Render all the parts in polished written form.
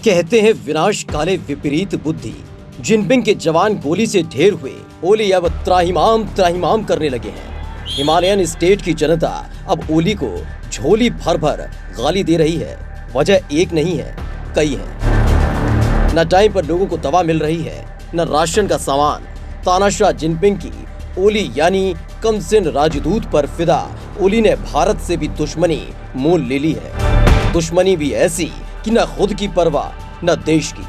कहते हैं विनाश काले विपरीत बुद्धि। जिनपिंग के जवान गोली से ढेर हुए, ओली अब त्राहिमाम त्राहिमाम करने लगे हैं। हिमालयन स्टेट की जनता अब ओली को झोली भर भर गाली दे रही है। वजह एक नहीं है, कई है। न टाइम पर लोगों को दवा मिल रही है, न राशन का सामान। तानाशाह जिनपिंग की ओली यानी कमसिन राजदूत पर फिदा ओली ने भारत से भी दुश्मनी मोल ले ली है। दुश्मनी भी ऐसी कि न खुद की परवाह न देश की।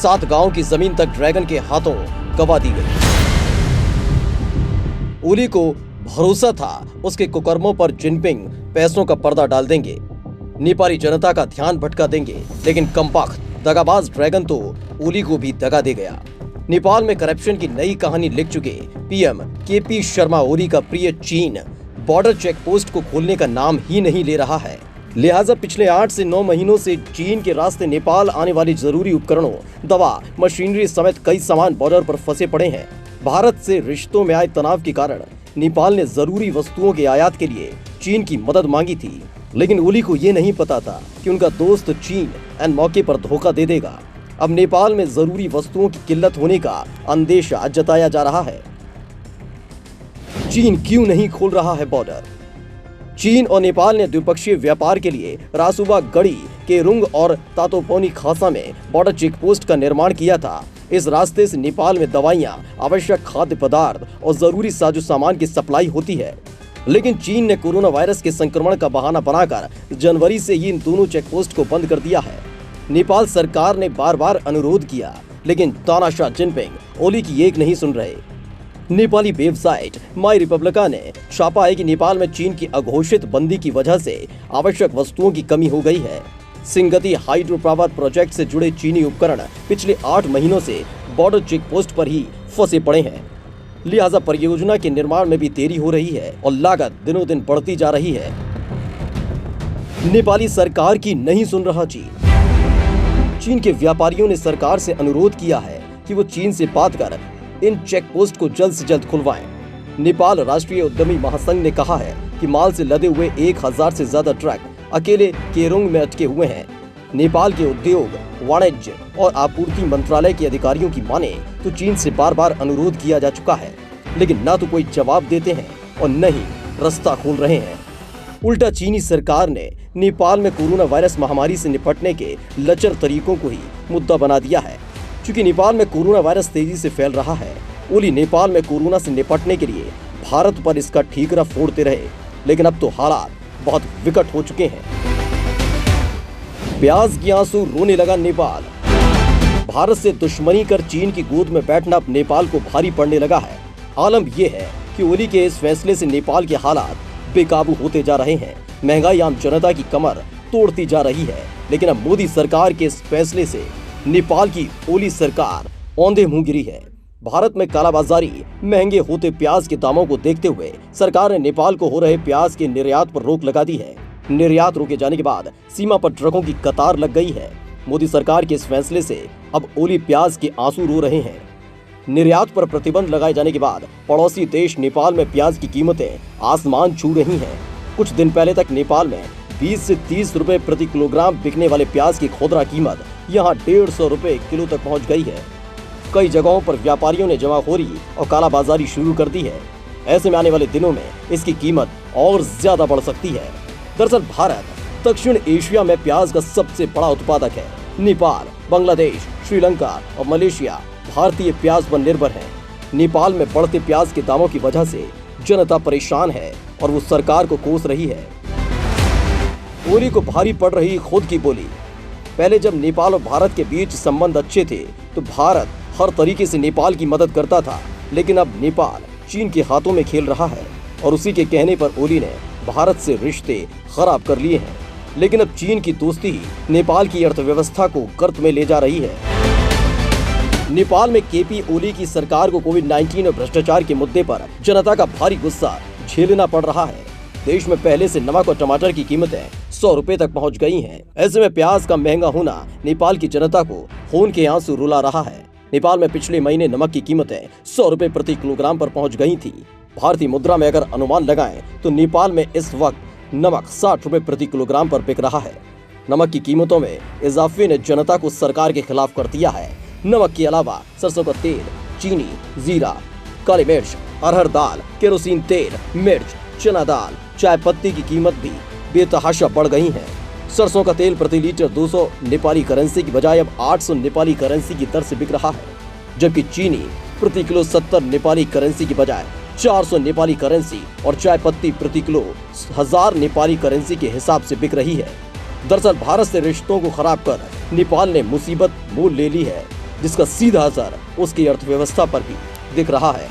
7 गांव की जमीन तक ड्रैगन के हाथों गवा दी गई। ओली को भरोसा था उसके कुकर्मों पर जिनपिंग पैसों का पर्दा डाल देंगे, नेपाली जनता का ध्यान भटका देंगे। लेकिन कमबख्त दगाबाज ड्रैगन तो ओली को भी दगा दे गया। नेपाल में करप्शन की नई कहानी लिख चुके पीएम केपी शर्मा ओली का प्रिय चीन बॉर्डर चेक पोस्ट को खोलने का नाम ही नहीं ले रहा है। लिहाजा पिछले 8 से 9 महीनों से चीन के रास्ते नेपाल आने वाली जरूरी उपकरणों, दवा, मशीनरी समेत कई सामान बॉर्डर पर फंसे पड़े हैं। भारत से रिश्तों में आए तनाव के कारण नेपाल ने जरूरी वस्तुओं के आयात के लिए चीन की मदद मांगी थी। लेकिन ओली को ये नहीं पता था कि उनका दोस्त चीन एन मौके पर धोखा दे देगा। अब नेपाल में जरूरी वस्तुओं की किल्लत होने का अंदेशा जताया जा रहा है। चीन क्यों नहीं खोल रहा है बॉर्डर? चीन और नेपाल ने द्विपक्षीय व्यापार के लिए रासुबा गढ़ी, केरुंग और तातोपोनी खासा में बॉर्डर चेक पोस्ट का निर्माण किया था। इस रास्ते से नेपाल में दवाइयां, आवश्यक खाद्य पदार्थ और जरूरी साजो सामान की सप्लाई होती है। लेकिन चीन ने कोरोना वायरस के संक्रमण का बहाना बनाकर जनवरी से ही इन दोनों चेक पोस्ट को बंद कर दिया है। नेपाल सरकार ने बार बार अनुरोध किया, लेकिन तानाशाह जिनपिंग ओली की एक नहीं सुन रहे। नेपाली वेबसाइट माई रिपब्लिका ने छापा है कि नेपाल में चीन की अघोषित बंदी की वजह से आवश्यक वस्तुओं की कमी हो गई है। सिंगती हाइड्रो पावर प्रोजेक्ट से जुड़े चीनी उपकरण पिछले 8 महीनों से बॉर्डर चेक पोस्ट पर ही फंसे पड़े हैं। लिहाजा परियोजना के निर्माण में भी देरी हो रही है और लागत दिनों दिन बढ़ती जा रही है। नेपाली सरकार की नहीं सुन रहा चीन। चीन के व्यापारियों ने सरकार से अनुरोध किया है कि वो चीन से बात कर इन चेक पोस्ट को जल्द से जल्द खुलवाएं। नेपाल राष्ट्रीय उद्यमी महासंघ ने कहा है कि माल से लदे हुए 1000 से ज्यादा ट्रक अकेले केरुंग में अटके हुए हैं। नेपाल के उद्योग, वाणिज्य और आपूर्ति मंत्रालय के अधिकारियों की माने तो चीन से बार बार अनुरोध किया जा चुका है, लेकिन न तो कोई जवाब देते हैं और न ही रास्ता खोल रहे हैं। उल्टा चीनी सरकार ने नेपाल में कोरोना वायरस महामारी से निपटने के लचर तरीकों को ही मुद्दा बना दिया है। चूंकि नेपाल में कोरोना वायरस तेजी से फैल रहा है, ओली नेपाल में कोरोना से निपटने के लिए भारत पर इसका ठीकरा फोड़ते रहे। लेकिन अब तो हालात बहुत विकट हो चुके हैं। प्याज की आंसू रोने लगा नेपाल। भारत से दुश्मनी कर चीन की गोद में बैठना अब नेपाल को भारी पड़ने लगा है। आलम यह है कि ओली के इस फैसले से नेपाल के हालात बेकाबू होते जा रहे हैं। महंगाई आम जनता की कमर तोड़ती जा रही है। लेकिन अब मोदी सरकार के इस फैसले से नेपाल की ओली सरकार औंधे मुंह गिरी है। भारत में कालाबाजारी, महंगे होते प्याज के दामों को देखते हुए सरकार ने नेपाल को हो रहे प्याज के निर्यात पर रोक लगा दी है। निर्यात रोके जाने के बाद सीमा पर ट्रकों की कतार लग गई है। मोदी सरकार के इस फैसले से अब ओली प्याज के आंसू रो रहे हैं। निर्यात पर प्रतिबंध लगाए जाने के बाद पड़ोसी देश नेपाल में प्याज की कीमतें आसमान छू रही हैं। कुछ दिन पहले तक नेपाल में 20 से 30 रुपए प्रति किलोग्राम बिकने वाले प्याज की खुदरा कीमत यहाँ 150 रुपए किलो तक पहुँच गई है। कई जगहों पर व्यापारियों ने जमाखोरी और कालाबाजारी शुरू कर दी है। ऐसे में आने वाले दिनों में इसकी कीमत और ज्यादा बढ़ सकती है। दरअसल भारत दक्षिण एशिया में प्याज का सबसे बड़ा उत्पादक है। नेपाल, बांग्लादेश, श्रीलंका और मलेशिया भारतीय प्याज पर निर्भर है। नेपाल में बढ़ते प्याज के दामों की वजह से जनता परेशान है और वो सरकार को कोस रही है। ओली को भारी पड़ रही खुद की बोली। पहले जब नेपाल और भारत के बीच संबंध अच्छे थे तो भारत हर तरीके से नेपाल की मदद करता था। लेकिन अब नेपाल चीन के हाथों में खेल रहा है और उसी के कहने पर ओली ने भारत से रिश्ते खराब कर लिए हैं। लेकिन अब चीन की दोस्ती ही नेपाल की अर्थव्यवस्था को गर्त में ले जा रही है। नेपाल में केपी ओली की सरकार को कोविड-19 और भ्रष्टाचार के मुद्दे पर जनता का भारी गुस्सा झेलना पड़ रहा है। देश में पहले से नमक और टमाटर की कीमतें 100 रुपए तक पहुंच गई हैं। ऐसे में प्याज का महंगा होना नेपाल की जनता को खून के आंसू रुला रहा है। नेपाल में पिछले महीने नमक की कीमतें 100 रुपए प्रति किलोग्राम पर पहुंच गई थी। भारतीय मुद्रा में अगर अनुमान लगाएं तो नेपाल में इस वक्त नमक 60 रुपए प्रति किलोग्राम पर बिक रहा है। नमक की कीमतों में इजाफे ने जनता को सरकार के खिलाफ कर दिया है। नमक के अलावा सरसों का तेल, चीनी, जीरा, काली मिर्च, अरहर दाल, केरोसिन तेल, मिर्च, चना दाल, चाय पत्ती की कीमत भी बेतहाशा बढ़ गई है। सरसों का तेल प्रति लीटर 200 नेपाली करेंसी की बजाय अब 800 नेपाली करेंसी की दर से बिक रहा है, जबकि चीनी प्रति किलो 70 नेपाली करेंसी की बजाय 400 नेपाली करेंसी और चाय पत्ती प्रति किलो 1000 नेपाली करेंसी के हिसाब से बिक रही है। दरअसल भारत से रिश्तों को खराब कर नेपाल ने मुसीबत मोल ले ली है, जिसका सीधा असर उसकी अर्थव्यवस्था पर भी दिख रहा है।